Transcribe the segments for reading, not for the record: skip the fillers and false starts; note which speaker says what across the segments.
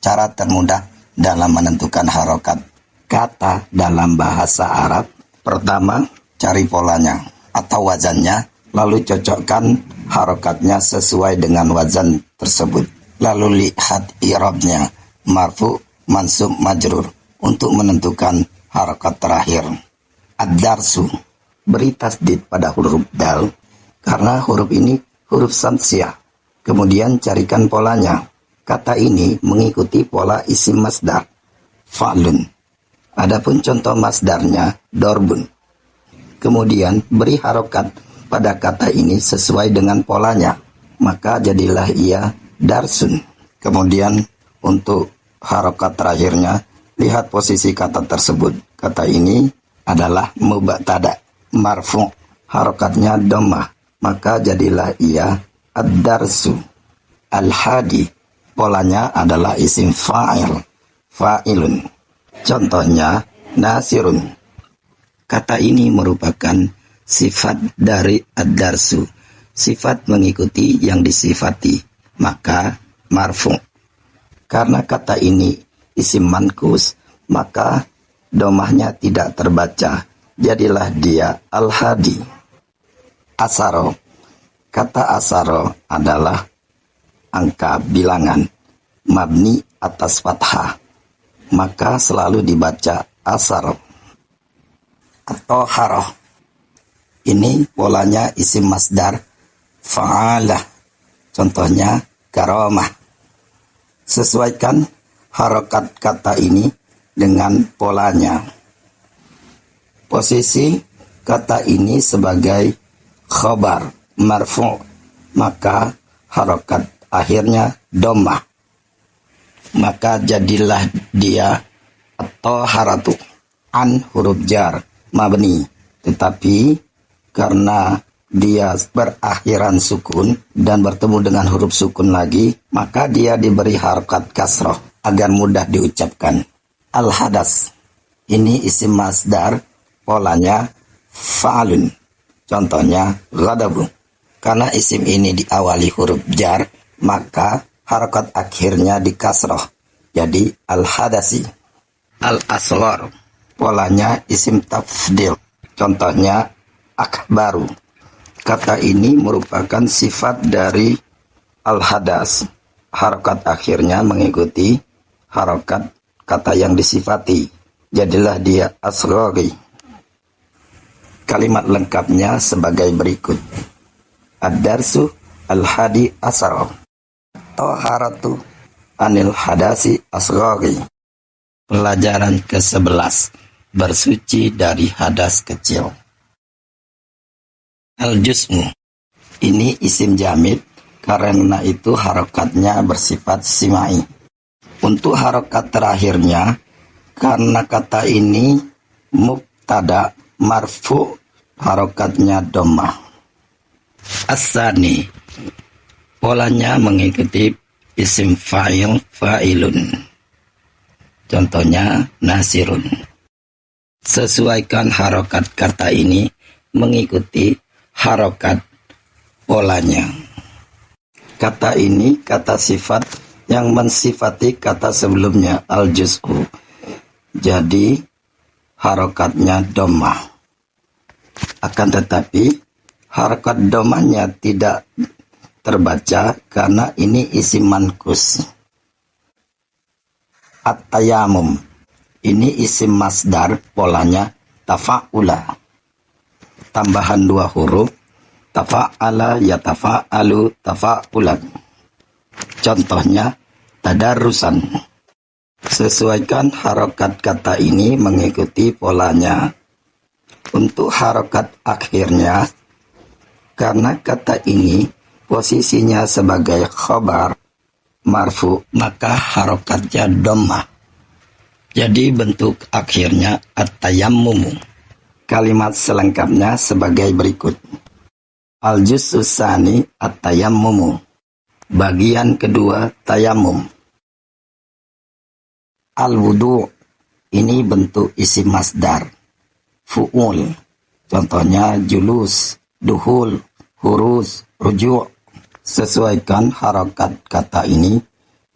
Speaker 1: cara termudah dalam menentukan harokat kata dalam bahasa Arab. Pertama, cari polanya atau wazannya, lalu cocokkan harokatnya sesuai dengan wazan tersebut. Lalu lihat i'rabnya, marfu, mansub, majrur, untuk menentukan harokat terakhir. Ad-darsu, beri tasdid pada huruf dal, karena huruf ini huruf samsiah. Kemudian carikan polanya. Kata ini mengikuti pola isim masdar, fa'lun. Adapun contoh masdarnya, dorbun. Kemudian beri harokat pada kata ini sesuai dengan polanya, maka jadilah ia darsun. Kemudian untuk harokat terakhirnya, lihat posisi kata tersebut. Kata ini adalah mubtada, marfu', harokatnya dhammah, maka jadilah ia ad-darsu. Al-hadi, polanya adalah isim fa'il, fa'ilun. Contohnya nasirun. Kata ini merupakan sifat dari ad-darsu, sifat mengikuti yang disifati, maka marfu'. Karena kata ini isim mankus, maka domahnya tidak terbaca, jadilah dia al-hadi. Asaro, kata asaro adalah angka bilangan mabni atas fathah, maka selalu dibaca asaro atau haroh. Ini polanya isim masdar fa'alah, contohnya karamah. Sesuaikan harokat kata ini dengan polanya. Posisi kata ini sebagai khobar marfu', maka harokat akhirnya dhammah, maka jadilah dia atau haratu an huruf jar mabni, tetapi karena dia berakhiran sukun dan bertemu dengan huruf sukun lagi, maka dia diberi harokat kasroh agar mudah diucapkan. Al-hadas, ini isim masdar, polanya fa'alun, contohnya ghadabu. Karena isim ini diawali huruf jar, maka harokat akhirnya dikasroh, jadi al-hadasi. Al-asghar, polanya isim tafdil, contohnya akbaru. Kata ini merupakan sifat dari al-hadas, harokat akhirnya mengikuti harokat kata yang disifati, jadilah dia asghari. Kalimat lengkapnya sebagai berikut. Ad-darsu al-hadi asara, taharatu anil hadasi asghari. Pelajaran ke-11, bersuci dari hadas kecil. Al-juz'u, ini isim jamid, karena itu harokatnya bersifat simai. Untuk harokat terakhirnya, karena kata ini mubtada marfu', harokatnya dhammah. As-sani, polanya mengikuti isim fa'il fa'ilun, contohnya nasirun. Sesuaikan harokat kata ini mengikuti harokat polanya. Kata ini kata sifat yang mensifati kata sebelumnya, al-juz'u, jadi harokatnya dhammah. Akan tetapi harokat dhammahnya tidak terbaca karena ini isim mankus. At-tayamum, ini isim masdar, polanya tafa'ula, tambahan 2 huruf, tafa'ala yatafa'alu tafa'ulan. Contohnya tadarrusan. Sesuaikan harokat kata ini mengikuti polanya. Untuk harokat akhirnya, karena kata ini posisinya sebagai khobar marfu, maka harokatnya dhammah, jadi bentuk akhirnya at-tayammumu. Kalimat selengkapnya sebagai berikut. Al-juz'u tsani at-tayammumu, bagian kedua tayamum. Al-wudu', ini bentuk isim masdar fu'ul, contohnya julus, duhul, hurus, ruju'. Sesuaikan harokat kata ini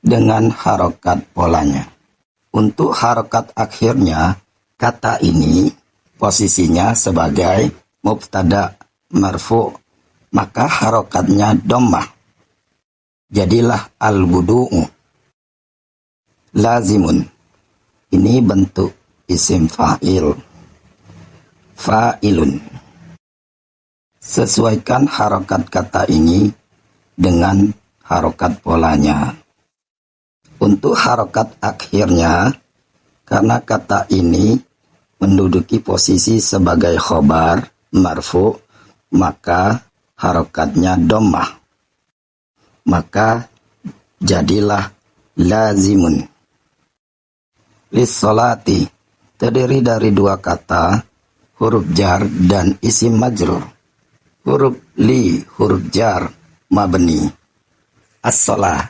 Speaker 1: dengan harokat polanya. Untuk harokat akhirnya, kata ini posisinya sebagai mubtada marfu, maka harokatnya dhammah. Jadilah al-wudu'u. Lazimun. Ini bentuk isim fa'il. Fa'ilun. Sesuaikan harokat kata ini dengan harokat polanya. Untuk harokat akhirnya, karena kata ini menduduki posisi sebagai khobar marfu, maka harokatnya dhammah. Maka jadilah lazimun. Lissolati terdiri dari dua kata, huruf jar dan isim majrur. Huruf li, huruf jar, mabni. As-sholah,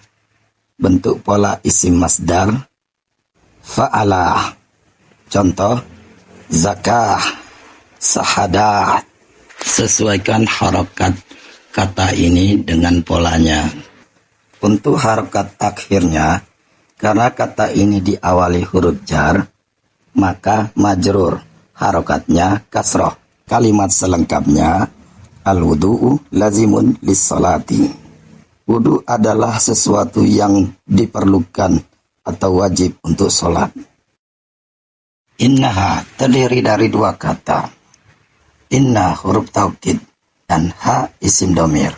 Speaker 1: bentuk pola isim masdar. Fa'alah, contoh zakah, sahadah. Sesuaikan harokat kata ini dengan polanya. Untuk harokat akhirnya, karena kata ini diawali huruf jar, maka majrur, harokatnya kasroh. Kalimat selengkapnya, al-wudu'u lazimun lis-sholati. Wudu adalah sesuatu yang diperlukan atau wajib untuk sholat. Innaha terdiri dari dua kata. Inna huruf taukid dan ha isim domir.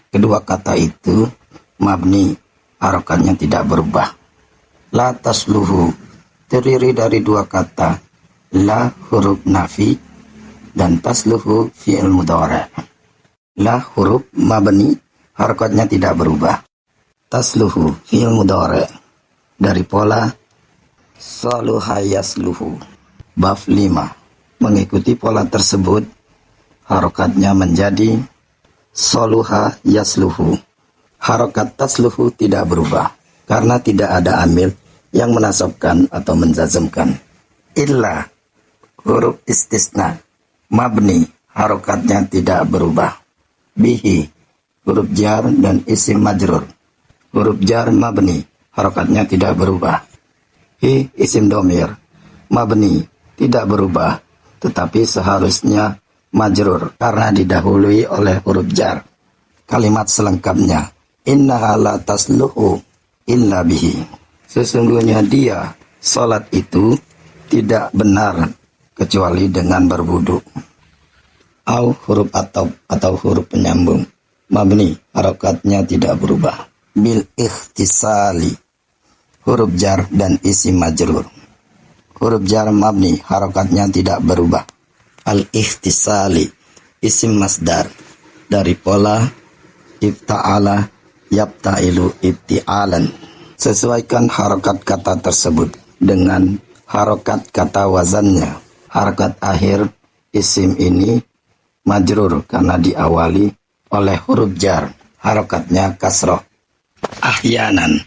Speaker 1: Kedua kata itu mabni, harokatnya tidak berubah. La tasluhu terdiri dari dua kata. La huruf nafi dan tasluhu fi'il mudhari'. La huruf mabni, harokatnya tidak berubah. Tasluhu fi'il mudhari' dari pola saluha yasluhu. Bab 5. Mengikuti pola tersebut, harokatnya menjadi saluha yasluhu. Harokat tasluhu tidak berubah karena tidak ada amil yang menasabkan atau menjazmkan. Illa huruf istisna mabni, harokatnya tidak berubah. Bihi huruf jar dan isim majrur. Huruf jar mabni, harokatnya tidak berubah. Hi isim domir mabni, tidak berubah, tetapi seharusnya majrur karena didahului oleh huruf jar. Kalimat selengkapnya, innaha la tasluhu illa bihi. Sesungguhnya dia, salat itu tidak benar kecuali dengan berwudu. Au huruf atau huruf penyambung mabni, harokatnya tidak berubah. Bil ikhtisali, huruf jar dan isim majrur. Huruf jar mabni, harokatnya tidak berubah. Al ikhtisali isim masdar dari pola ifta'ala yabta'ilu ibti'alan. Sesuaikan harokat kata tersebut dengan harokat kata wazannya. Harokat akhir isim ini majrur karena diawali oleh huruf jar. Harokatnya kasroh. Ahyanan,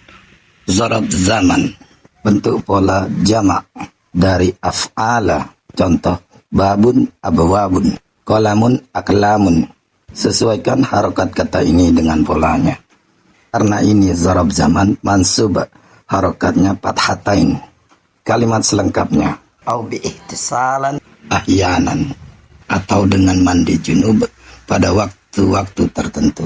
Speaker 1: zorob zaman, bentuk pola jamak dari af'ala. Contoh, babun abwabun, kolamun aklamun. Sesuaikan harokat kata ini dengan polanya. Karena ini zorob zaman mansub, harokatnya fathatain. Kalimat selengkapnya, au bi ihtisalan ahyanan, atau dengan mandi junub pada waktu-waktu tertentu.